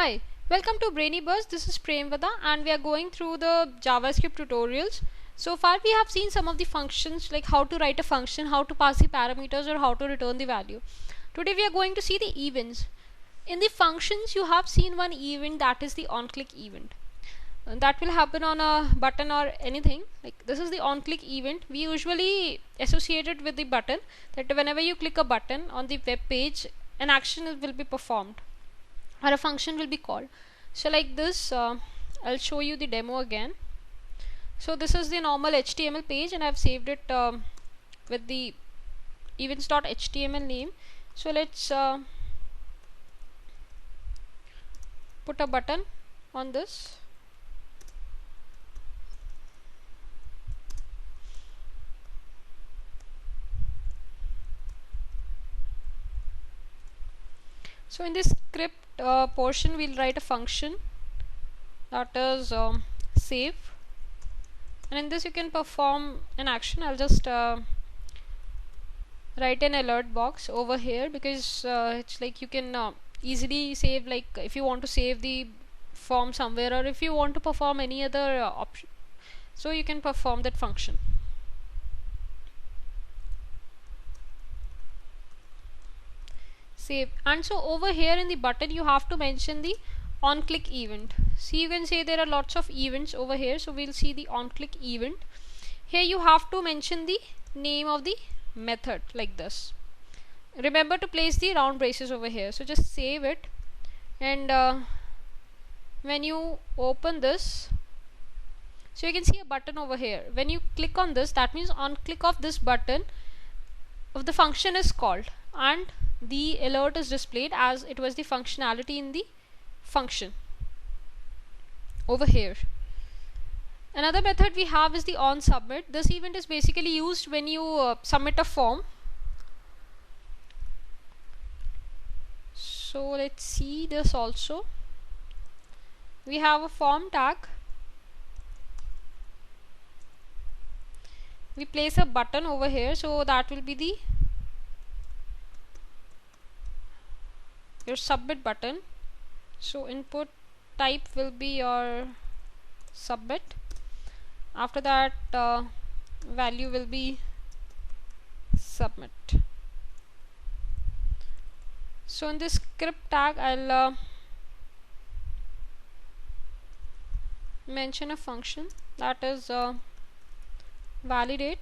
Hi, welcome to Brainybuzz. This is Premvada and we are going through the JavaScript tutorials. So far we have seen some of the functions like how to write a function, how to pass the parameters or how to return the value. Today we are going to see the events. In the functions you have seen one event, that is the onClick event. That will happen on a button or anything. Like this is the onClick event. We usually associate it with the button, that whenever you click a button on the web page, an action will be performed or a function will be called. So like this, I'll show you the demo again. So this is the normal HTML page and I've saved it with the events.html name. So let's put a button on this. So in this script portion we'll write a function, that is save, and in this you can perform an action. I'll just write an alert box over here because it's like you can easily save, like if you want to save the form somewhere or if you want to perform any other option, so you can perform that function. Save. And so over here in the button you have to mention the onClick event. See, you can say there are lots of events over here, so we'll see the onClick event. Here you have to mention the name of the method like this. Remember to place the round braces over here. So just save it, and when you open this, so you can see a button over here. When you click on this, that means on click of this button of the function is called and the alert is displayed as it was the functionality in the function over here. Another method we have is the onSubmit. This event is basically used when you submit a form. So let's see this also. We have a form tag. We place a button over here, so that will be the your submit button. So input type will be your submit. After that value will be submit. So in this script tag I'll mention a function, that is validate.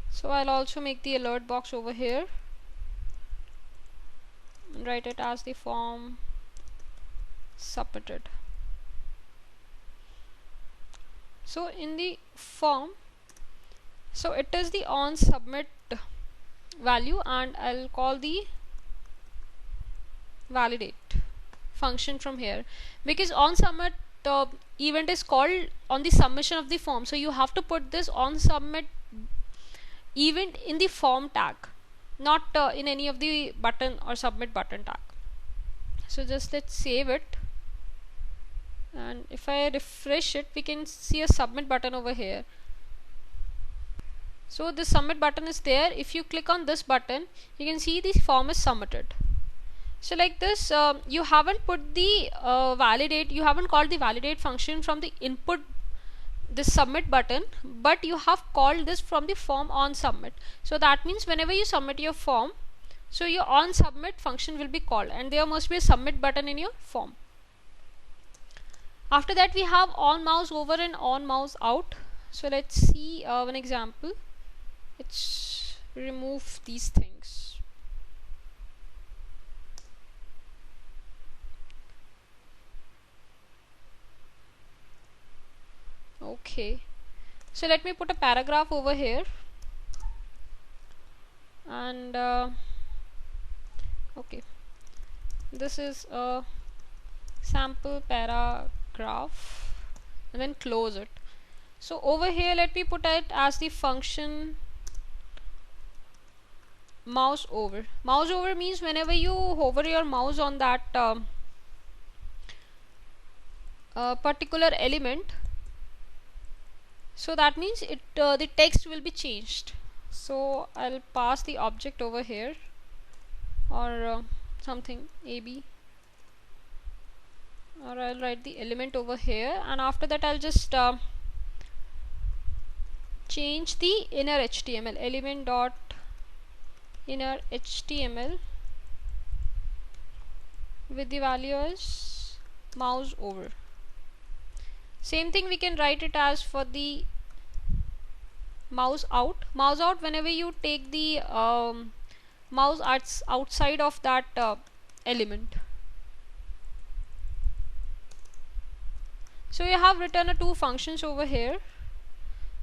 So I'll also make the alert box over here and write it as the form submitted. So in the form, so it is the onSubmit value and I'll call the validate function from here, because onSubmit event is called on the submission of the form, so you have to put this onSubmit event in the form tag, not in any of the button or submit button tag. So just let's save it, and if I refresh it we can see a submit button over here. So this submit button is there. If you click on this button you can see the form is submitted. So like this, you haven't put the validate, you haven't called the validate function from the input this submit button, but you have called this from the form onSubmit. So that means whenever you submit your form, so your onSubmit function will be called and there must be a submit button in your form. After that we have on mouse over and on mouse out. So let's see one example. Let's remove these things. Okay, so let me put a paragraph over here, and okay, this is a sample paragraph, and then close it. So over here let me put it as the function mouse over. Mouse over means whenever you hover your mouse on that particular element, so that means it the text will be changed. So I'll pass the object over here, or something AB, or I'll write the element over here, and after that I'll just change the inner HTML, element dot inner HTML, with the value as mouse over. Same thing we can write it as for the mouse out. Mouse out, whenever you take the mouse outside of that element. So you have written two functions over here.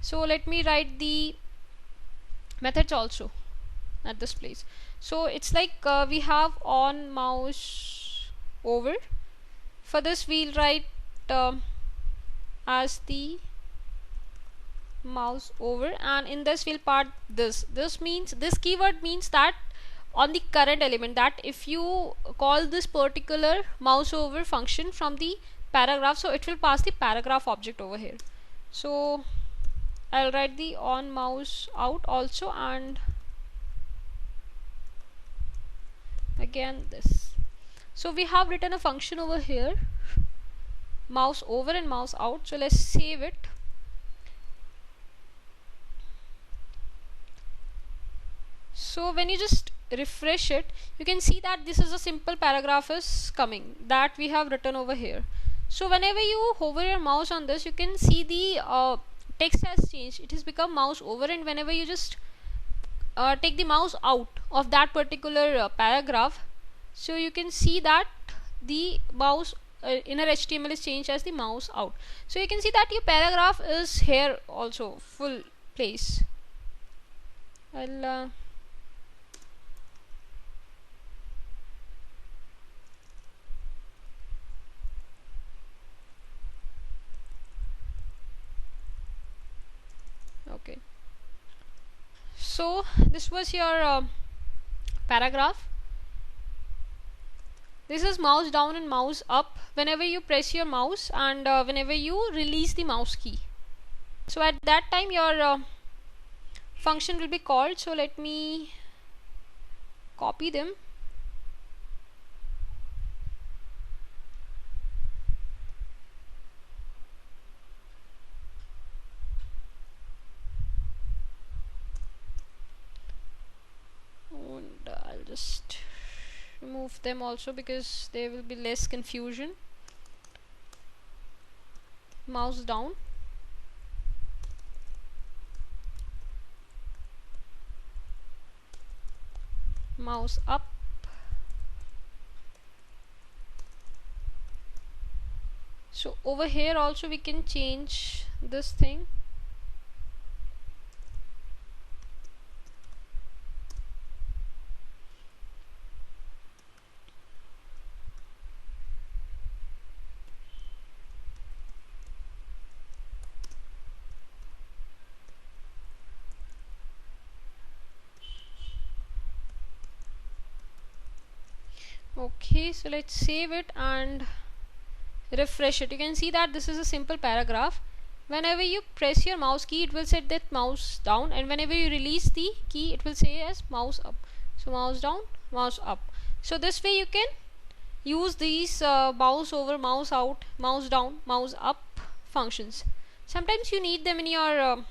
So let me write the methods also at this place. So it's like we have on mouse over. For this we'll write as the mouse over, and in this we'll part this means, this keyword means that on the current element, that if you call this particular mouse over function from the paragraph, so it will pass the paragraph object over here. So I'll write the on mouse out also, and again this. So we have written a function over here, mouse over and mouse out. So let's save it. So when you just refresh it, you can see that this is a simple paragraph is coming that we have written over here. So whenever you hover your mouse on this, you can see the text has changed. It has become mouse over, and whenever you just take the mouse out of that particular paragraph, so you can see that the mouse inner HTML is changed as the mouse out. So you can see that your paragraph is here also full place. I'll okay. So this was your paragraph. This is mouse down and mouse up whenever you press your mouse, and whenever you release the mouse key. So at that time your function will be called. So let me copy them. And I'll just remove them also because there will be less confusion. Mouse down, mouse up, so over here also we can change this thing. Okay, so let's save it and refresh it. You can see that this is a simple paragraph. Whenever you press your mouse key, it will set that mouse down, and whenever you release the key, it will say as mouse up. So mouse down, mouse up. So this way you can use these mouse over, mouse out, mouse down, mouse up functions. Sometimes you need them in your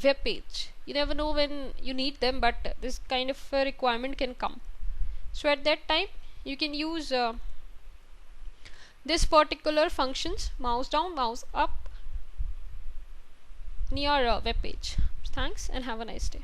web page. You never know when you need them, but this kind of requirement can come. So at that time you can use this particular functions, mouse down, mouse up, in your web page. Thanks and have a nice day.